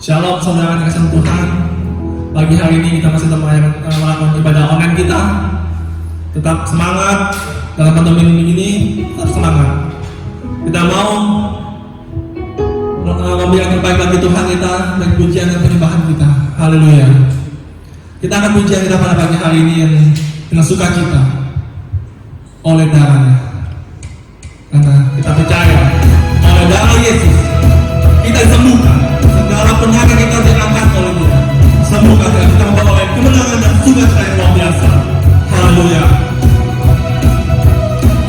Shalom saudara kasih Tuhan. Pagi hari ini kita masih melakukan ibadah online kita. Tetap semangat dalam pandemi ini, tetap semangat. Kita mau memberi yang terbaik bagi Tuhan kita dan pujian dan penyembahan kita. Haleluya. Kita akan pujian kita pada pagi hari ini yang dengan sukacita oleh darahnya. Karena kita percaya oleh darah Yesus kita disembuhkan. Segala penyakit kita diangkat oleh Dia. Sembuhkan kita memperoleh kemenangan dan sukacita yang luar biasa. Haleluya.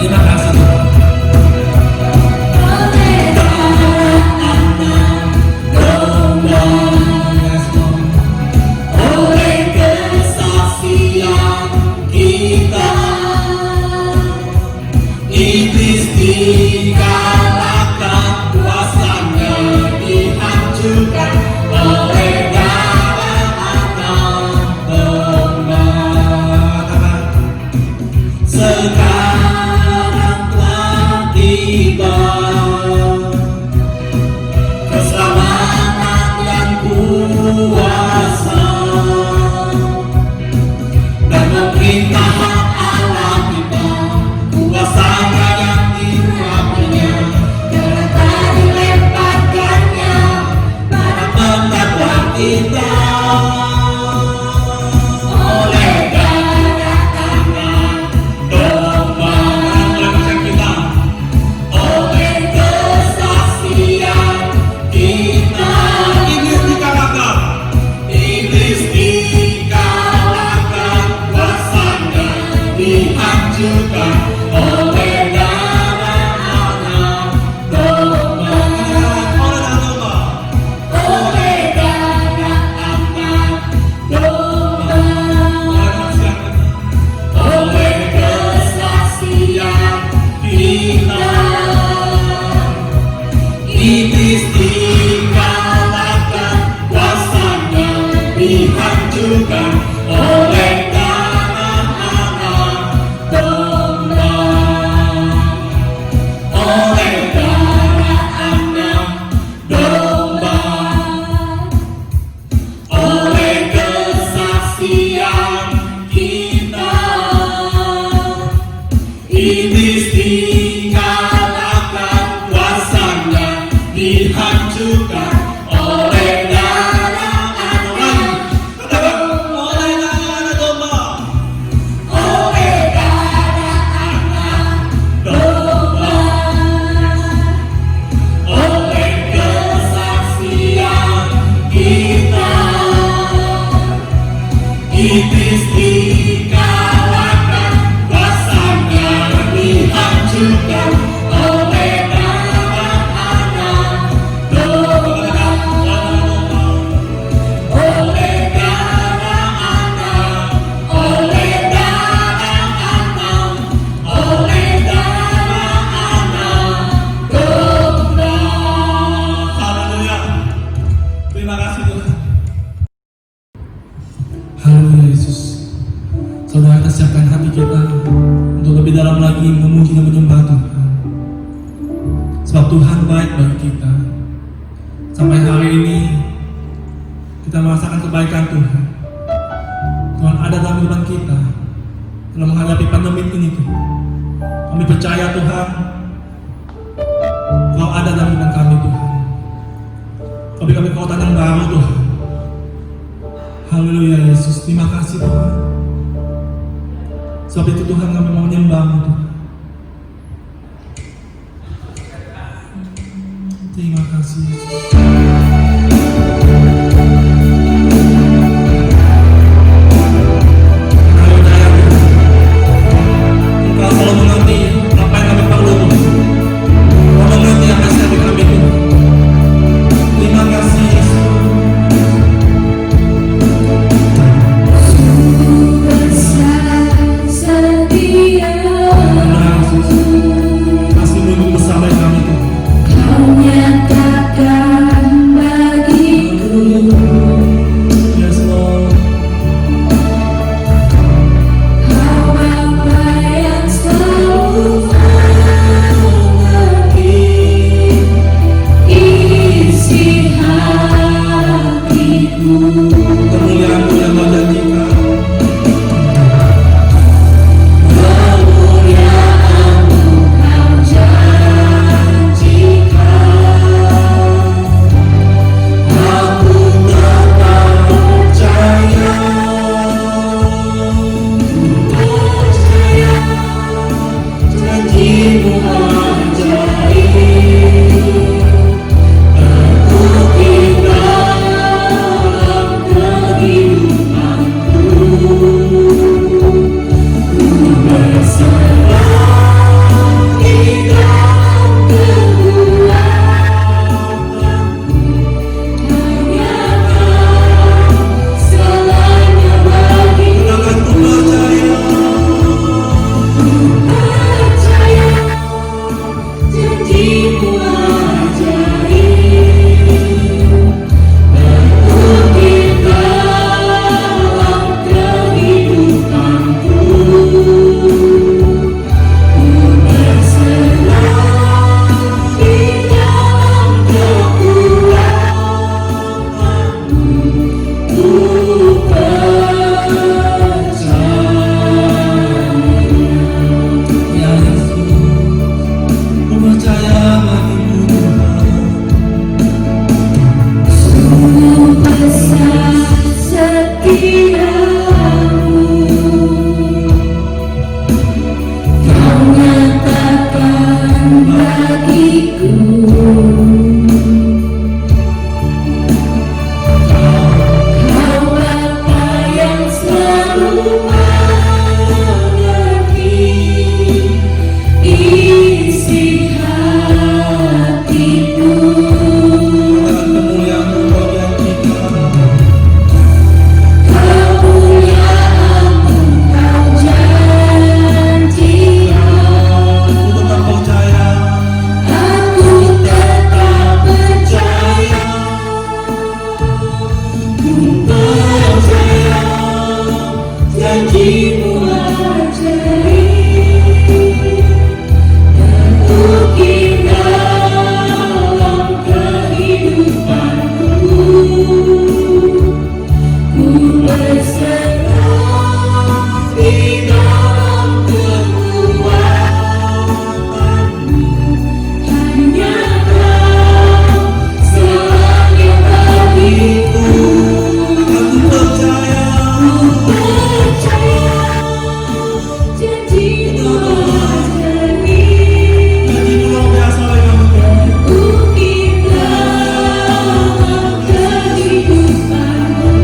Terima kasih Tuhan. Iblis dikalahkan, kuasanya dihancurkan oleh darah Anak Domba. Sekarang telah tiba keselamatan dan kuasa dan pemerintahan Allah kita. Kuasanya yang dirapinya, nyata dilemparkannya pada terdakwa kita. Oleh darah Anak Domba kita, oleh kesaksian kita. Iblis dikalahkan, iblis dikalahkan, kuasanya dihancurkan oleh darah Anak Domba. Oleh darah Anak Domba. Oleh kesaksian kita. Iblis dikalahkan, kuasanya dihancurkan oleh darah Anak Domba. Oleh darah Anak Domba. Oleh kesaksian kita. Iblis dikalahkan, kuasanya dihancurkan oleh darah Anak Domba. Oleh darah Domba. Oleh darah Anak Domba. Oleh kesaksian kita. Iblis dikalahkan, kuasanya dihancurkan oleh darah Anak Domba. Oleh darah Anak, oleh darah Anak, oleh darah Anak Domba. Haleluya. Terima kasih Tuhan. Haleluya Yesus. Saudara kita siapkan hati kita untuk lebih dalam lagi memuji dan menyembah Tuhan. Sebab Tuhan baik bagi kita. Sampai hari ini kita merasakan kebaikan Tuhan. Tuhan ada dalam kehidupan kita dalam menghadapi pandemi ini Tuhan. Kami percaya Tuhan, Kau ada dalam kehidupan kami Tuhan. Kami kekuatan yang baru Tuhan. Haleluya Yesus, terima kasih Tuhan. Sebab itu Tuhan kami mau menyembah-Mu Tuhan. Terima kasih Yesus. Engkau selalu mengerti apa yang kami perlu Tuhan. Kau mengerti apa yang sedang kami Tuhan. Terima kasih Yesus. Kasih-Mu bersama kami Tuhan. Kau nyatakan Janjimu ajaib dan ukir dalam kehidupanku. Ku berserah di dalam kekuatanmu. Hanya Kau segalanya bagiku. Aku percaya. Janjimu ajaib Janji luar biasa oleh kamu Tuhan. ukir dalam kehidupanku.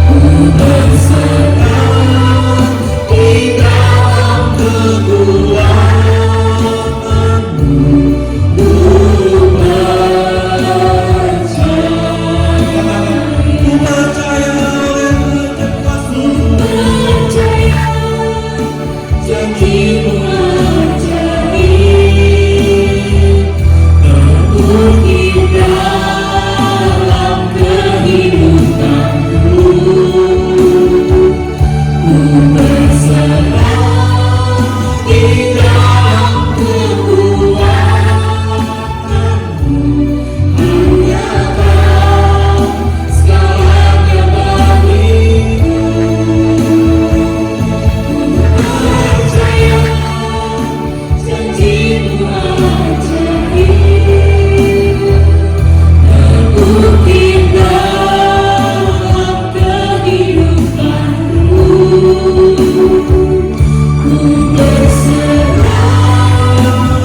Ku berserah di dalam kekuatanmu. Ku Ku percaya oleh kerja-kerasmu. percaya janjimu ajaib terukir dalam kehidupanku. Ku berserah di dalam kekuatanmu. Hanya Kau segalanya bagiku. Percaya janjimu ajaib terukir dalam kehidupanku. Ku berserah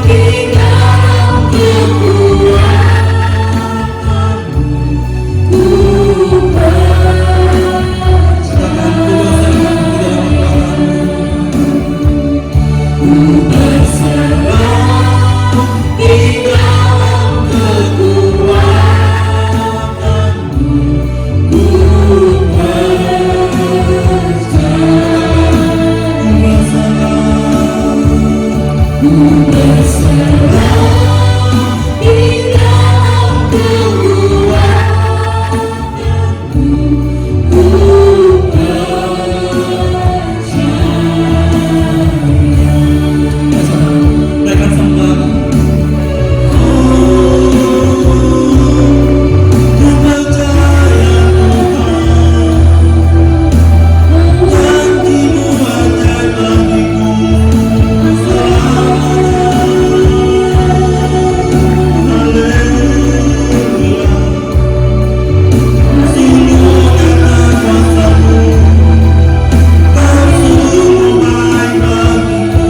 di dalam kekuatanmu. Ku berserah di dalam kekuatanmu. Ku berserah di dalam kekuatanmu. Ku Naikkan sembah. Ku percaya Tuhan. Janjimu ajaib bagiku selamanya. Haleluya. Sungguh nyata kuasa-Mu. Kau sungguh baik bagiku.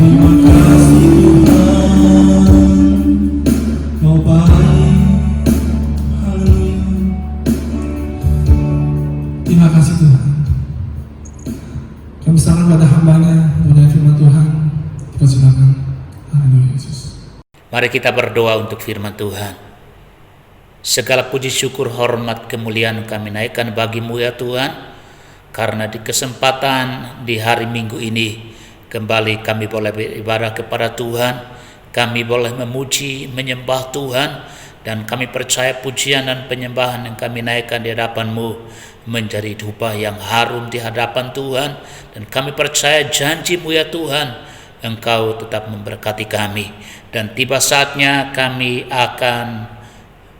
Terima kasih Tuhan, Kau baik. Haleluya. Terima kasih Tuhan. Kami serahkan pada hamba-Nya mengenai firman Tuhan. Kita silakan. Haleluya Yesus. Mari kita berdoa untuk firman Tuhan. Segala puji syukur hormat kemuliaan kami naikkan bagi-Mu ya Tuhan. Karena di kesempatan di hari Minggu ini kembali kami boleh beribadah kepada Tuhan. Kami boleh memuji, menyembah Tuhan. Dan kami percaya pujian dan penyembahan yang kami naikkan di hadapan-Mu menjadi dupa yang harum di hadapan Tuhan. Dan kami percaya janji-Mu ya Tuhan, Engkau tetap memberkati kami. Dan tiba saatnya kami akan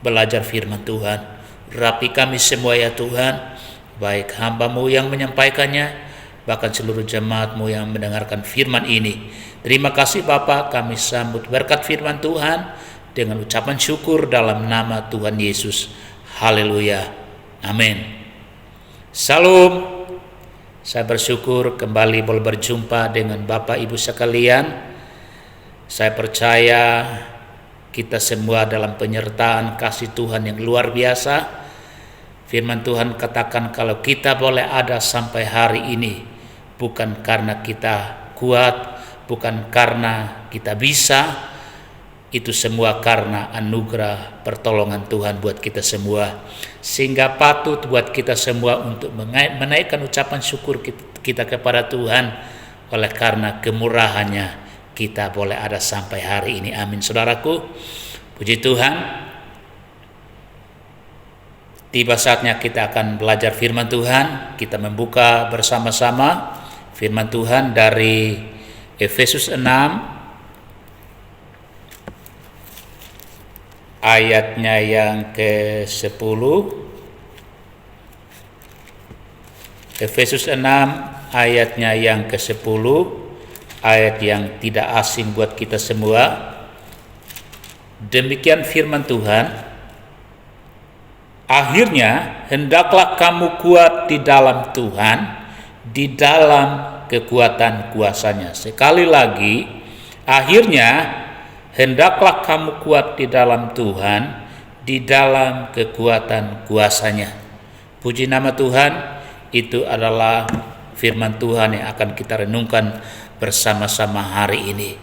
belajar firman Tuhan. Rapi kami semua ya Tuhan, baik hamba-Mu yang menyampaikannya, bahkan seluruh jemaat-Mu yang mendengarkan firman ini. Terima kasih Bapa, kami sambut berkat firman Tuhan dengan ucapan syukur dalam nama Tuhan Yesus. Haleluya. Amin. Salam. Saya bersyukur kembali boleh berjumpa dengan Bapak Ibu sekalian. Saya percaya kita semua dalam penyertaan kasih Tuhan yang luar biasa. Firman Tuhan katakan kalau kita boleh ada sampai hari ini, bukan karena kita kuat, bukan karena kita bisa, itu semua karena anugerah pertolongan Tuhan buat kita semua. Sehingga patut buat kita semua untuk menaikkan ucapan syukur kita kepada Tuhan. Oleh karena kemurahannya kita boleh ada sampai hari ini. Amin, saudaraku. Puji Tuhan. Tiba saatnya kita akan belajar firman Tuhan. Kita membuka bersama-sama firman Tuhan dari Efesus 6 ayatnya yang ke-10. Efesus 6 ayatnya yang ke-10, ayat yang tidak asing buat kita semua. Demikian firman Tuhan, akhirnya hendaklah kamu kuat di dalam Tuhan, di dalam kekuatan kuasa-Nya. Sekali lagi, akhirnya hendaklah kamu kuat di dalam Tuhan, di dalam kekuatan kuasa-Nya. Puji nama Tuhan, itu adalah firman Tuhan yang akan kita renungkan bersama-sama hari ini.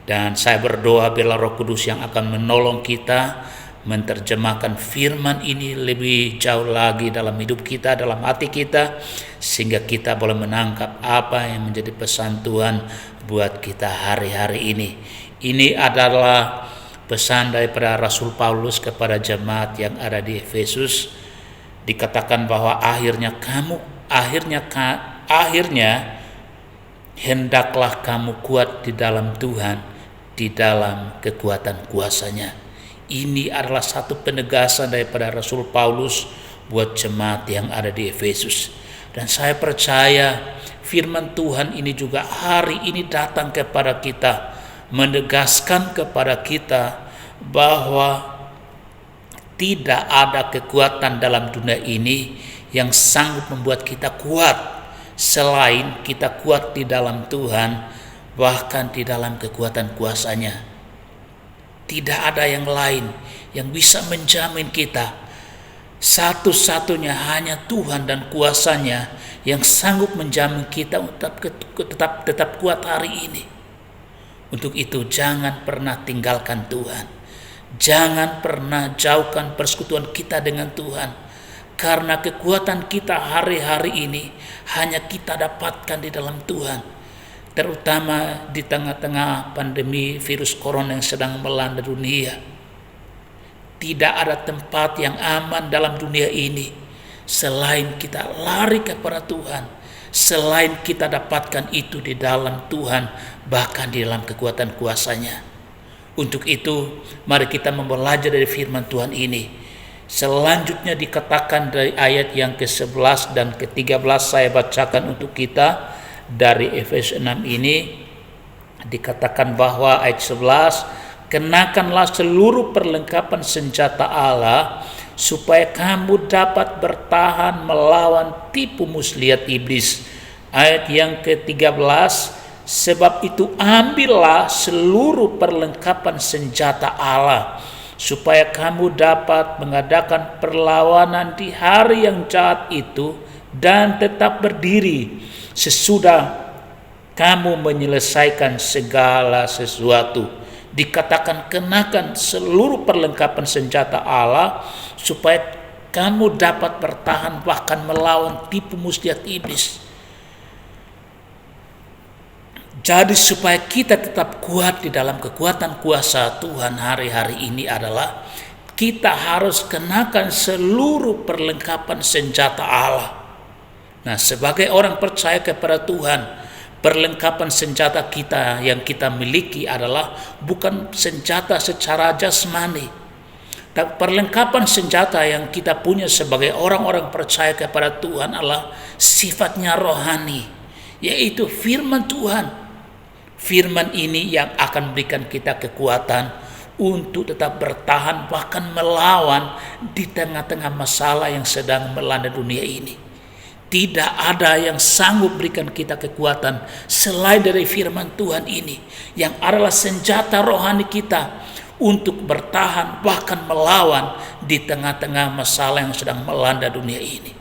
Dan saya berdoa biarlah Roh Kudus yang akan menolong kita menerjemahkan firman ini lebih jauh lagi dalam hidup kita, dalam hati kita, sehingga kita boleh menangkap apa yang menjadi pesan Tuhan buat kita hari-hari ini. Ini adalah pesan daripada Rasul Paulus kepada jemaat yang ada di Efesus. Dikatakan bahwa akhirnya hendaklah kamu kuat di dalam Tuhan, di dalam kekuatan kuasa-Nya. Ini adalah satu penegasan daripada Rasul Paulus buat jemaat yang ada di Efesus. Dan saya percaya firman Tuhan ini juga hari ini datang kepada kita, menegaskan kepada kita bahwa tidak ada kekuatan dalam dunia ini yang sanggup membuat kita kuat selain kita kuat di dalam Tuhan, bahkan di dalam kekuatan kuasa-Nya. Tidak ada yang lain yang bisa menjamin kita. Satu-satunya hanya Tuhan dan kuasa-Nya yang sanggup menjamin kita untuk tetap kuat hari ini. Untuk itu jangan pernah tinggalkan Tuhan. Jangan pernah jauhkan persekutuan kita dengan Tuhan. Karena kekuatan kita hari-hari ini hanya kita dapatkan di dalam Tuhan. Terutama di tengah-tengah pandemi virus corona yang sedang melanda dunia. Tidak ada tempat yang aman dalam dunia ini selain kita lari kepada Tuhan. Selain kita dapatkan itu di dalam Tuhan, bahkan di dalam kekuatan kuasa-Nya. Untuk itu, mari kita belajar dari firman Tuhan ini. Selanjutnya dikatakan dari ayat yang ke-11 dan ke-13, saya bacakan untuk kita dari Efesus 6 ini. Dikatakan bahwa ayat 11, kenakanlah seluruh perlengkapan senjata Allah, supaya kamu dapat bertahan melawan tipu muslihat iblis. Ayat yang ke-13, sebab itu ambillah seluruh perlengkapan senjata Allah, supaya kamu dapat mengadakan perlawanan di hari yang jahat itu dan tetap berdiri sesudah kamu menyelesaikan segala sesuatu. Dikatakan kenakan seluruh perlengkapan senjata Allah supaya kamu dapat bertahan bahkan melawan tipu muslihat iblis. Jadi supaya kita tetap kuat di dalam kekuatan kuasa Tuhan hari-hari ini adalah kita harus kenakan seluruh perlengkapan senjata Allah. Nah, sebagai orang percaya kepada Tuhan, perlengkapan senjata kita yang kita miliki adalah bukan senjata secara jasmani. Tapi perlengkapan senjata yang kita punya sebagai orang-orang percaya kepada Tuhan adalah sifatnya rohani, yaitu firman Tuhan. Firman ini yang akan memberikan kita kekuatan untuk tetap bertahan bahkan melawan di tengah-tengah masalah yang sedang melanda dunia ini. Tidak ada yang sanggup berikan kita kekuatan selain dari firman Tuhan ini, yang adalah senjata rohani kita untuk bertahan bahkan melawan di tengah-tengah masalah yang sedang melanda dunia ini.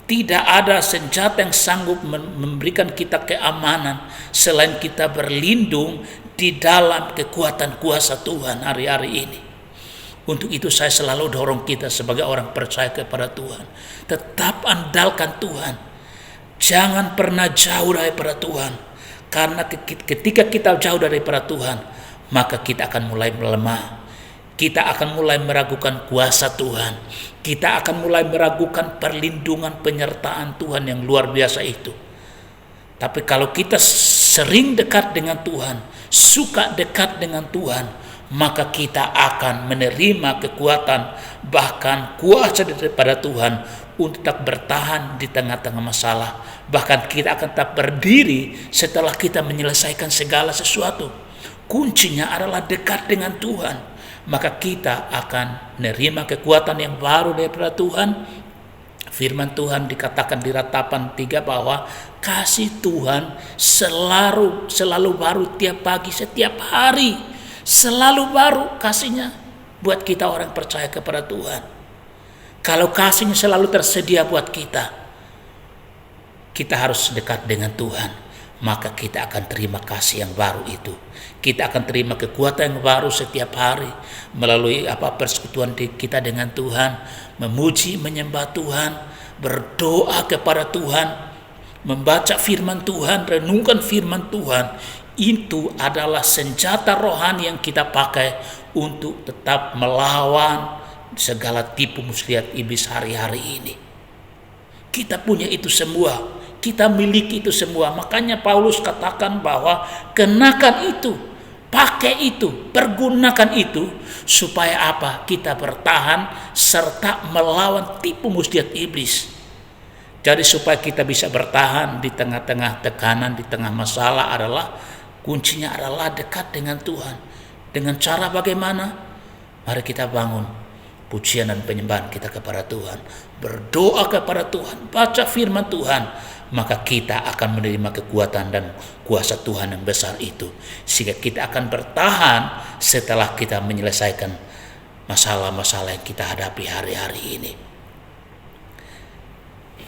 Tidak ada senjata yang sanggup memberikan kita keamanan selain kita berlindung di dalam kekuatan kuasa Tuhan hari-hari ini. Untuk itu saya selalu dorong kita sebagai orang percaya kepada Tuhan. Tetap andalkan Tuhan. Jangan pernah jauh daripada Tuhan. Karena ketika kita jauh daripada Tuhan, maka kita akan mulai melemah. Kita akan mulai meragukan kuasa Tuhan. Kita akan mulai meragukan perlindungan penyertaan Tuhan yang luar biasa itu. Tapi kalau kita sering dekat dengan Tuhan, suka dekat dengan Tuhan, maka kita akan menerima kekuatan bahkan kuasa daripada Tuhan untuk tetap bertahan di tengah-tengah masalah. Bahkan kita akan tetap berdiri setelah kita menyelesaikan segala sesuatu. Kuncinya adalah dekat dengan Tuhan. Maka kita akan menerima kekuatan yang baru daripada Tuhan. Firman Tuhan dikatakan di Ratapan 3 bahwa kasih Tuhan selalu baru tiap pagi, setiap hari. Selalu baru kasihnya buat kita orang percaya kepada Tuhan. Kalau kasihnya selalu tersedia buat kita, kita harus dekat dengan Tuhan. Maka kita akan terima kasih yang baru itu. Kita akan terima kekuatan yang baru setiap hari melalui persekutuan kita dengan Tuhan, memuji, menyembah Tuhan, berdoa kepada Tuhan, membaca firman Tuhan, renungkan firman Tuhan. Itu adalah senjata rohani yang kita pakai untuk tetap melawan segala tipu muslihat iblis hari-hari ini. Kita punya itu semua, kita miliki itu semua. Makanya Paulus katakan bahwa kenakan itu, pakai itu, pergunakan itu supaya apa? Kita bertahan serta melawan tipu muslihat iblis. Jadi supaya kita bisa bertahan di tengah-tengah tekanan, di tengah masalah kuncinya adalah dekat dengan Tuhan. Dengan cara bagaimana? Mari kita bangun pujian dan penyembahan kita kepada Tuhan. Berdoa kepada Tuhan, baca firman Tuhan. Maka kita akan menerima kekuatan dan kuasa Tuhan yang besar itu. Sehingga kita akan bertahan setelah kita menyelesaikan masalah-masalah yang kita hadapi hari-hari ini.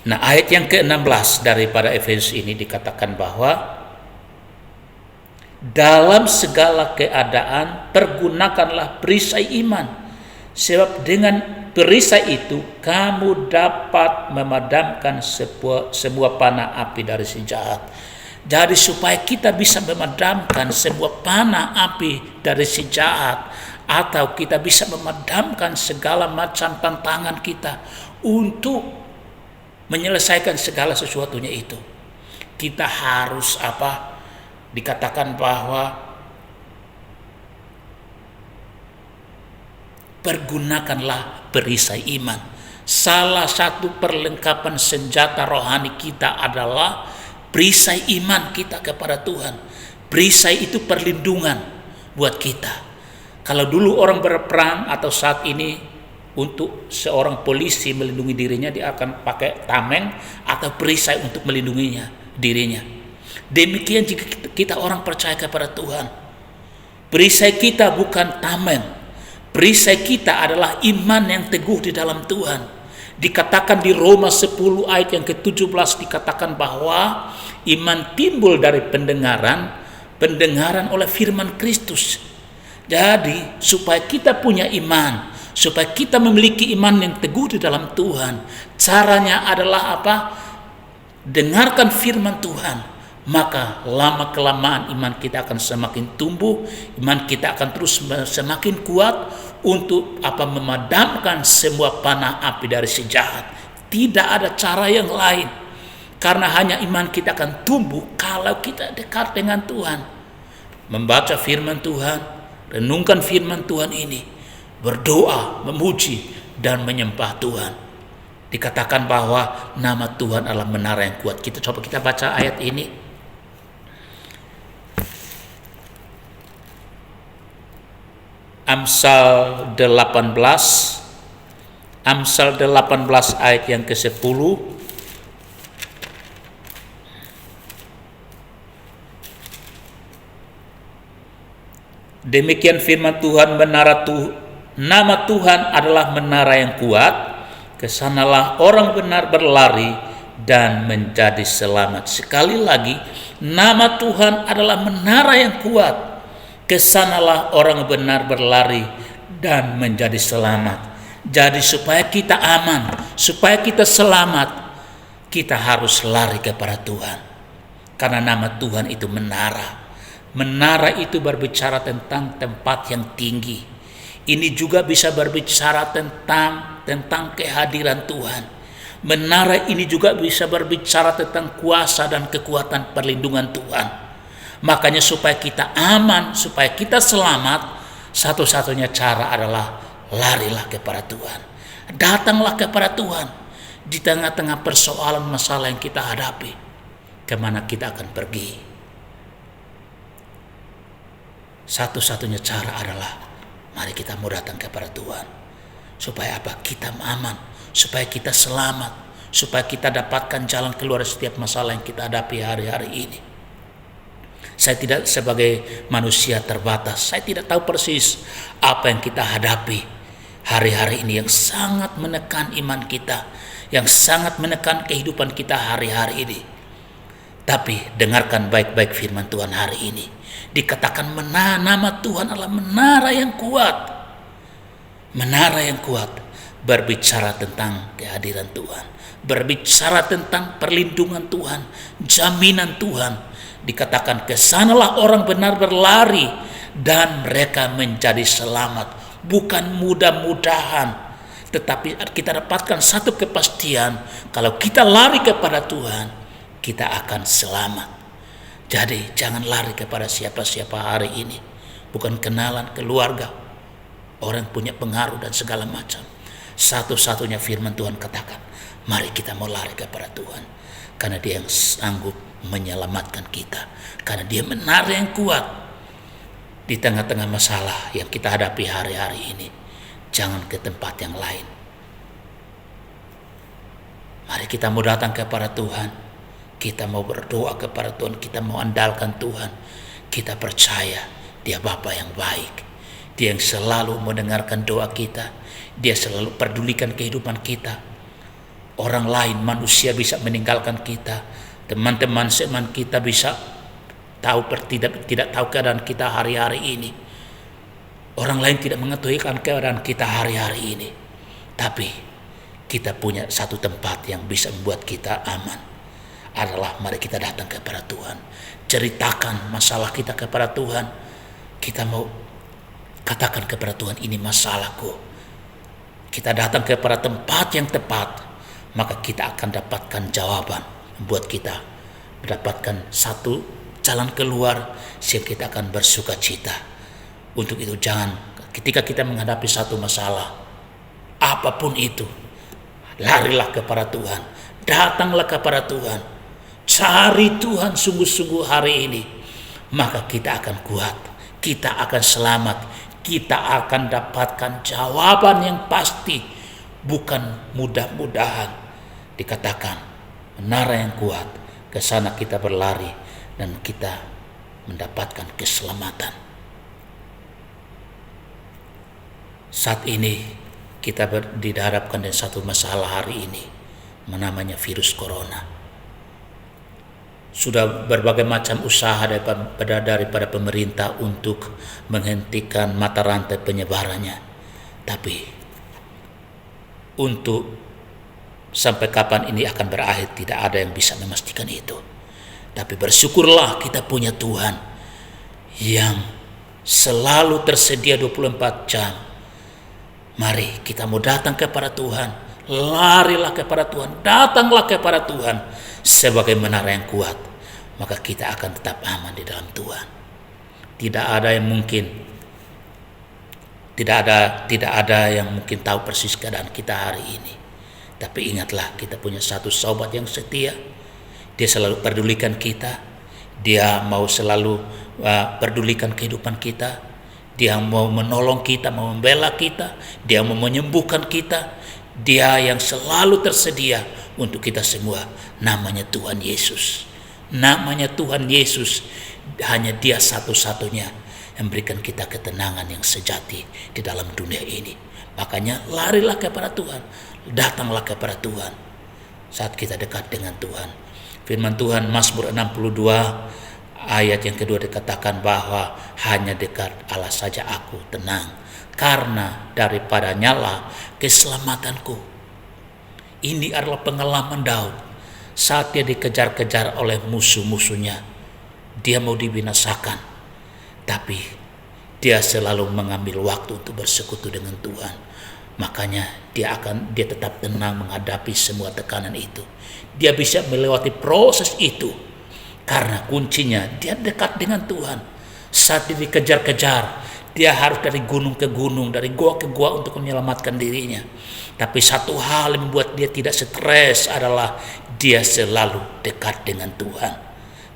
Nah, ayat yang ke-16 daripada Efesus ini dikatakan bahwa dalam segala keadaan pergunakanlah perisai iman, sebab dengan perisai itu kamu dapat memadamkan semua panah api dari si jahat. Jadi supaya kita bisa memadamkan semua panah api dari si jahat, atau kita bisa memadamkan segala macam tantangan kita untuk menyelesaikan segala sesuatunya itu, kita harus dikatakan bahwa pergunakanlah perisai iman. Salah satu perlengkapan senjata rohani kita adalah perisai iman kita kepada Tuhan. Perisai itu perlindungan buat kita. Kalau dulu orang berperang atau saat ini untuk seorang polisi melindungi dirinya, dia akan pakai tameng atau perisai untuk melindungi dirinya. Demikian jika kita orang percaya kepada Tuhan, perisai kita bukan tameng. Perisai kita adalah iman yang teguh di dalam Tuhan. Dikatakan di Roma 10 ayat yang ke-17 dikatakan bahwa iman timbul dari pendengaran oleh firman Kristus. Jadi supaya kita punya iman, supaya kita memiliki iman yang teguh di dalam Tuhan, caranya adalah dengarkan firman Tuhan. Maka lama-kelamaan iman kita akan semakin tumbuh, iman kita akan terus semakin kuat untuk memadamkan semua panah api dari si jahat. Tidak ada cara yang lain, karena hanya iman kita akan tumbuh kalau kita dekat dengan Tuhan, membaca firman Tuhan, renungkan firman Tuhan ini, berdoa, memuji dan menyembah Tuhan. Dikatakan bahwa nama Tuhan adalah menara yang kuat. Kita baca ayat ini. Amsal 18 ayat yang ke-10. Demikian firman Tuhan, nama Tuhan adalah menara yang kuat, kesanalah orang benar berlari dan menjadi selamat. Sekali lagi, nama Tuhan adalah menara yang kuat, kesanalah orang benar berlari dan menjadi selamat. Jadi supaya kita aman, supaya kita selamat, kita harus lari kepada Tuhan. Karena nama Tuhan itu menara. Menara itu berbicara tentang tempat yang tinggi. Ini juga bisa berbicara tentang kehadiran Tuhan. Menara ini juga bisa berbicara tentang kuasa dan kekuatan perlindungan Tuhan. Makanya supaya kita aman, supaya kita selamat, satu-satunya cara adalah larilah kepada Tuhan. Datanglah kepada Tuhan. Di tengah-tengah persoalan masalah yang kita hadapi, kemana kita akan pergi? Satu-satunya cara adalah mari kita mau datang kepada Tuhan. Supaya apa? Kita aman, supaya kita selamat, supaya kita dapatkan jalan keluar setiap masalah yang kita hadapi hari-hari ini. Saya tidak sebagai manusia terbatas, saya tidak tahu persis apa yang kita hadapi hari-hari ini yang sangat menekan iman kita, yang sangat menekan kehidupan kita hari-hari ini. Tapi dengarkan baik-baik firman Tuhan hari ini. Dikatakan nama Tuhan adalah menara yang kuat. Menara yang kuat berbicara tentang kehadiran Tuhan, berbicara tentang perlindungan Tuhan, jaminan Tuhan. Dikatakan kesanalah orang benar berlari dan mereka menjadi selamat. Bukan mudah-mudahan, tetapi kita dapatkan satu kepastian, kalau kita lari kepada Tuhan, kita akan selamat. Jadi jangan lari kepada siapa-siapa hari ini, bukan kenalan, keluarga, orang punya pengaruh dan segala macam. Satu-satunya firman Tuhan katakan, mari kita mau lari kepada Tuhan, karena Dia yang sanggup menyelamatkan kita, karena Dia menara yang kuat. Di tengah-tengah masalah yang kita hadapi hari-hari ini, jangan ke tempat yang lain. Mari kita mau datang kepada Tuhan, kita mau berdoa kepada Tuhan, kita mau andalkan Tuhan. Kita percaya Dia Bapa yang baik, Dia yang selalu mendengarkan doa kita, Dia selalu pedulikan kehidupan kita. Orang lain, manusia bisa meninggalkan kita, teman-teman seman kita bisa tidak tahu keadaan kita hari-hari ini. Orang lain tidak mengetahui keadaan kita hari-hari ini. Tapi kita punya satu tempat yang bisa membuat kita aman. Adalah mari kita datang kepada Tuhan. Ceritakan masalah kita kepada Tuhan. Kita mau katakan kepada Tuhan, ini masalahku. Kita datang kepada tempat yang tepat, maka kita akan dapatkan jawaban, membuat kita mendapatkan satu jalan keluar sehingga kita akan bersuka cita. Untuk itu jangan ketika kita menghadapi satu masalah, apapun itu, larilah kepada Tuhan, datanglah kepada Tuhan, cari Tuhan sungguh-sungguh hari ini, maka kita akan kuat, kita akan selamat, kita akan dapatkan jawaban yang pasti, bukan mudah-mudahan. Dikatakan menara yang kuat, ke sana kita berlari dan kita mendapatkan keselamatan. Saat ini kita dihadapkan dengan satu masalah hari ini, namanya virus corona. Sudah berbagai macam usaha daripada pemerintah untuk menghentikan mata rantai penyebarannya. Tapi untuk sampai kapan ini akan berakhir, tidak ada yang bisa memastikan itu. Tapi bersyukurlah kita punya Tuhan yang selalu tersedia 24 jam. Mari kita mau datang kepada Tuhan, larilah kepada Tuhan, datanglah kepada Tuhan sebagai menara yang kuat, maka kita akan tetap aman di dalam Tuhan. Tidak ada yang mungkin tahu persis keadaan kita hari ini. Tapi ingatlah, kita punya satu sobat yang setia. Dia selalu pedulikan kita. Dia mau selalu pedulikan kehidupan kita. Dia mau menolong kita, mau membela kita. Dia mau menyembuhkan kita. Dia yang selalu tersedia untuk kita semua. Namanya Tuhan Yesus. Namanya Tuhan Yesus. Hanya Dia satu-satunya memberikan kita ketenangan yang sejati di dalam dunia ini. Makanya larilah kepada Tuhan, datanglah kepada Tuhan saat kita dekat dengan Tuhan. Firman Tuhan Mazmur 62 ayat yang kedua dikatakan bahwa hanya dekat Allah saja aku tenang, karena daripadanya lah keselamatanku. Ini adalah pengalaman Daud saat dia dikejar-kejar oleh musuh-musuhnya. Dia mau dibinasakan, tapi dia selalu mengambil waktu untuk bersekutu dengan Tuhan. Makanya dia tetap tenang menghadapi semua tekanan itu. Dia bisa melewati proses itu karena kuncinya dia dekat dengan Tuhan. Saat dia dikejar-kejar, dia harus dari gunung ke gunung, dari gua ke gua untuk menyelamatkan dirinya. Tapi satu hal yang membuat dia tidak stres adalah dia selalu dekat dengan Tuhan.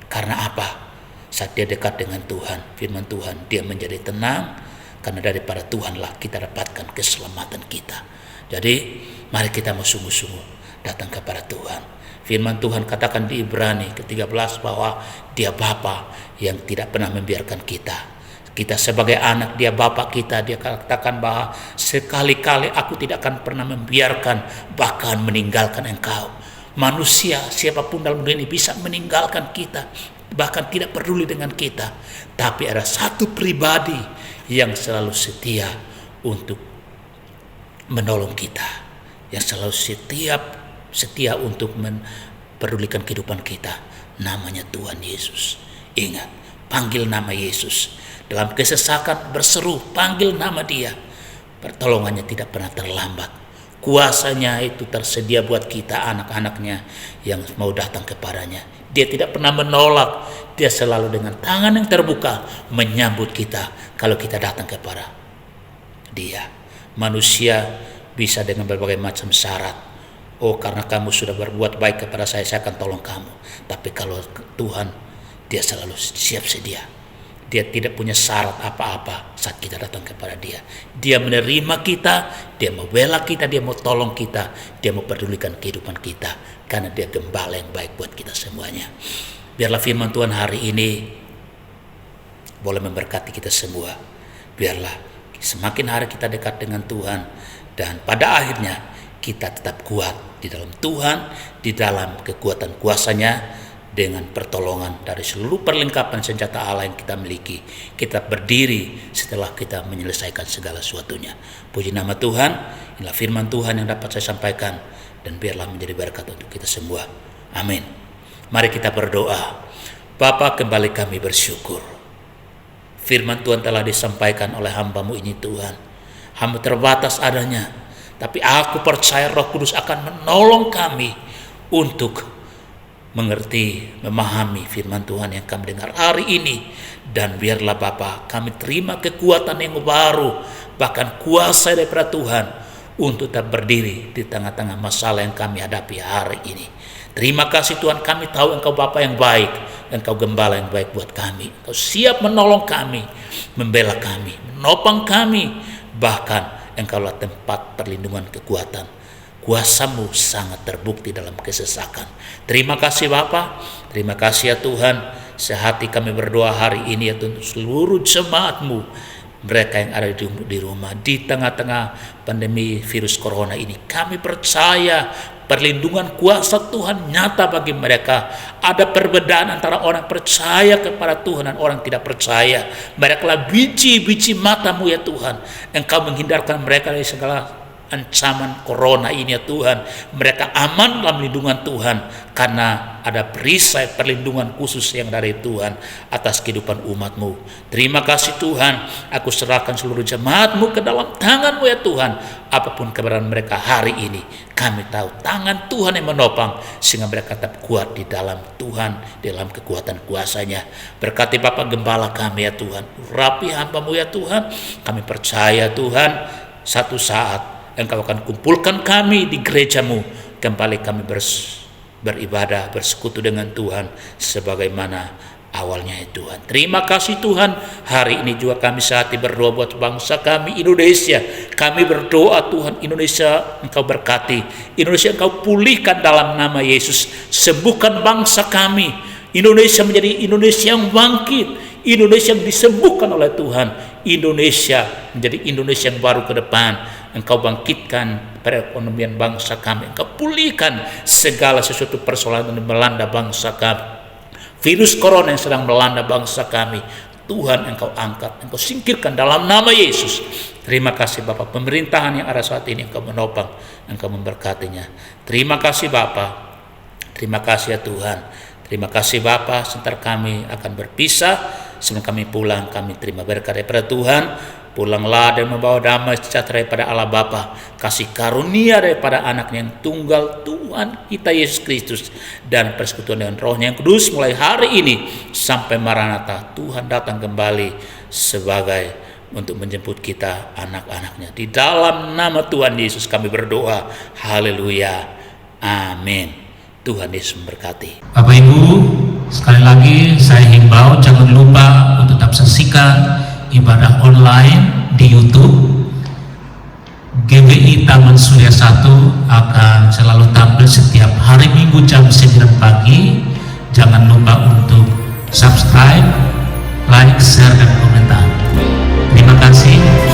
Karena apa? Saat dia dekat dengan Tuhan, firman Tuhan, dia menjadi tenang. Karena daripada Tuhanlah kita dapatkan keselamatan kita. Jadi mari kita sungguh-sungguh datang kepada Tuhan. Firman Tuhan katakan di Ibrani ke-13 bahwa dia Bapa yang tidak pernah membiarkan kita. Kita sebagai anak, dia Bapa kita. Dia katakan bahwa sekali-kali aku tidak akan pernah membiarkan, bahkan meninggalkan engkau. Manusia siapapun dalam dunia ini bisa meninggalkan kita, bahkan tidak peduli dengan kita. Tapi ada satu pribadi yang selalu setia untuk menolong kita, yang selalu setia untuk mempedulikan kehidupan kita. Namanya Tuhan Yesus. Ingat, panggil nama Yesus. Dalam kesesakan berseru, panggil nama Dia. Pertolongannya tidak pernah terlambat. Kuasanya itu tersedia buat kita, anak-anaknya yang mau datang kepadanya. Dia tidak pernah menolak. Dia selalu dengan tangan yang terbuka menyambut kita kalau kita datang kepada Dia. Manusia bisa dengan berbagai macam syarat. Oh, karena kamu sudah berbuat baik kepada saya akan tolong kamu. Tapi kalau Tuhan, Dia selalu siap sedia. Dia tidak punya syarat apa-apa saat kita datang kepada Dia. Dia menerima kita, Dia mau bela kita, Dia mau tolong kita, Dia mau pedulikan kehidupan kita. Karena Dia gembala yang baik buat kita semuanya. Biarlah firman Tuhan hari ini boleh memberkati kita semua. Biarlah semakin hari kita dekat dengan Tuhan, dan pada akhirnya kita tetap kuat di dalam Tuhan, di dalam kekuatan kuasa-Nya, dengan pertolongan dari seluruh perlengkapan senjata Allah yang kita miliki. Kita berdiri setelah kita menyelesaikan segala sesuatunya. Puji nama Tuhan. Inilah firman Tuhan yang dapat saya sampaikan, dan biarlah menjadi berkat untuk kita semua. Amin. Mari kita berdoa. Bapa, kembali kami bersyukur. Firman Tuhan telah disampaikan oleh hamba-Mu ini Tuhan. Hamba terbatas adanya, tapi aku percaya Roh Kudus akan menolong kami untuk mengerti, memahami firman Tuhan yang kami dengar hari ini. Dan biarlah Bapa, kami terima kekuatan yang baru, bahkan kuasa daripada Tuhan untuk tetap berdiri di tengah-tengah masalah yang kami hadapi hari ini. Terima kasih Tuhan, kami tahu Engkau Bapa yang baik dan Engkau gembala yang baik buat kami. Engkau siap menolong kami, membela kami, menopang kami. Bahkan Engkaulah tempat perlindungan kekuatan. Kuasa-Mu sangat terbukti dalam kesesakan. Terima kasih Bapa, terima kasih ya Tuhan. Sehati kami berdoa hari ini ya Tuhan, seluruh jemaat-Mu, mereka yang ada di rumah di tengah-tengah pandemi virus corona ini. Kami percaya perlindungan kuasa Tuhan nyata bagi mereka. Ada perbedaan antara orang percaya kepada Tuhan dan orang tidak percaya. Mereka adalah biji-biji mata-Mu ya Tuhan. Engkau menghindarkan mereka dari segala ancaman corona ini ya Tuhan. Mereka aman dalam lindungan Tuhan karena ada perisai perlindungan khusus yang dari Tuhan atas kehidupan umat-Mu. Terima kasih Tuhan. Aku serahkan seluruh jemaat-Mu ke dalam tangan-Mu ya Tuhan. Apapun keberadaan mereka hari ini, kami tahu tangan Tuhan yang menopang sehingga mereka tetap kuat di dalam Tuhan, di dalam kekuatan kuasa-Nya. Berkati Bapa Gembala kami ya Tuhan. Rapi hamba-Mu ya Tuhan. Kami percaya Tuhan, satu saat Engkau akan kumpulkan kami di gereja-Mu. Kembali kami beribadah, bersekutu dengan Tuhan sebagaimana awalnya ya Tuhan. Terima kasih Tuhan. Hari ini juga kami sehati berdoa buat bangsa kami Indonesia. Kami berdoa Tuhan, Indonesia Engkau berkati. Indonesia Engkau pulihkan dalam nama Yesus. Sembuhkan bangsa kami. Indonesia menjadi Indonesia yang bangkit. Indonesia yang disembuhkan oleh Tuhan. Indonesia menjadi Indonesia yang baru ke depan. Engkau bangkitkan perekonomian bangsa kami. Engkau pulihkan segala sesuatu persoalan yang melanda bangsa kami. Virus corona yang sedang melanda bangsa kami, Tuhan Engkau angkat, Engkau singkirkan dalam nama Yesus. Terima kasih Bapa, pemerintahan yang ada saat ini Engkau menopang, Engkau memberkatinya. Terima kasih Bapa, terima kasih ya Tuhan. Terima kasih Bapa, sebentar kami akan berpisah. Sebelum kami pulang, kami terima berkat daripada Tuhan. Pulanglah dan membawa damai sejahtera daripada Allah Bapa, kasih karunia daripada anaknya yang tunggal, Tuhan kita Yesus Kristus, dan persekutuan dengan Rohnya yang kudus mulai hari ini sampai Maranatha. Tuhan datang kembali sebagai untuk menjemput kita anak-anaknya. Di dalam nama Tuhan Yesus kami berdoa. Haleluya. Amin. Tuhan Yesus memberkati. Bapak Ibu, sekali lagi saya himbau jangan lupa untuk tetap saksikan ibadah online di YouTube. GBI Taman Surya 1 akan selalu tampil setiap hari Minggu jam 9 pagi. Jangan lupa untuk subscribe, like, share, dan komentar. Terima kasih.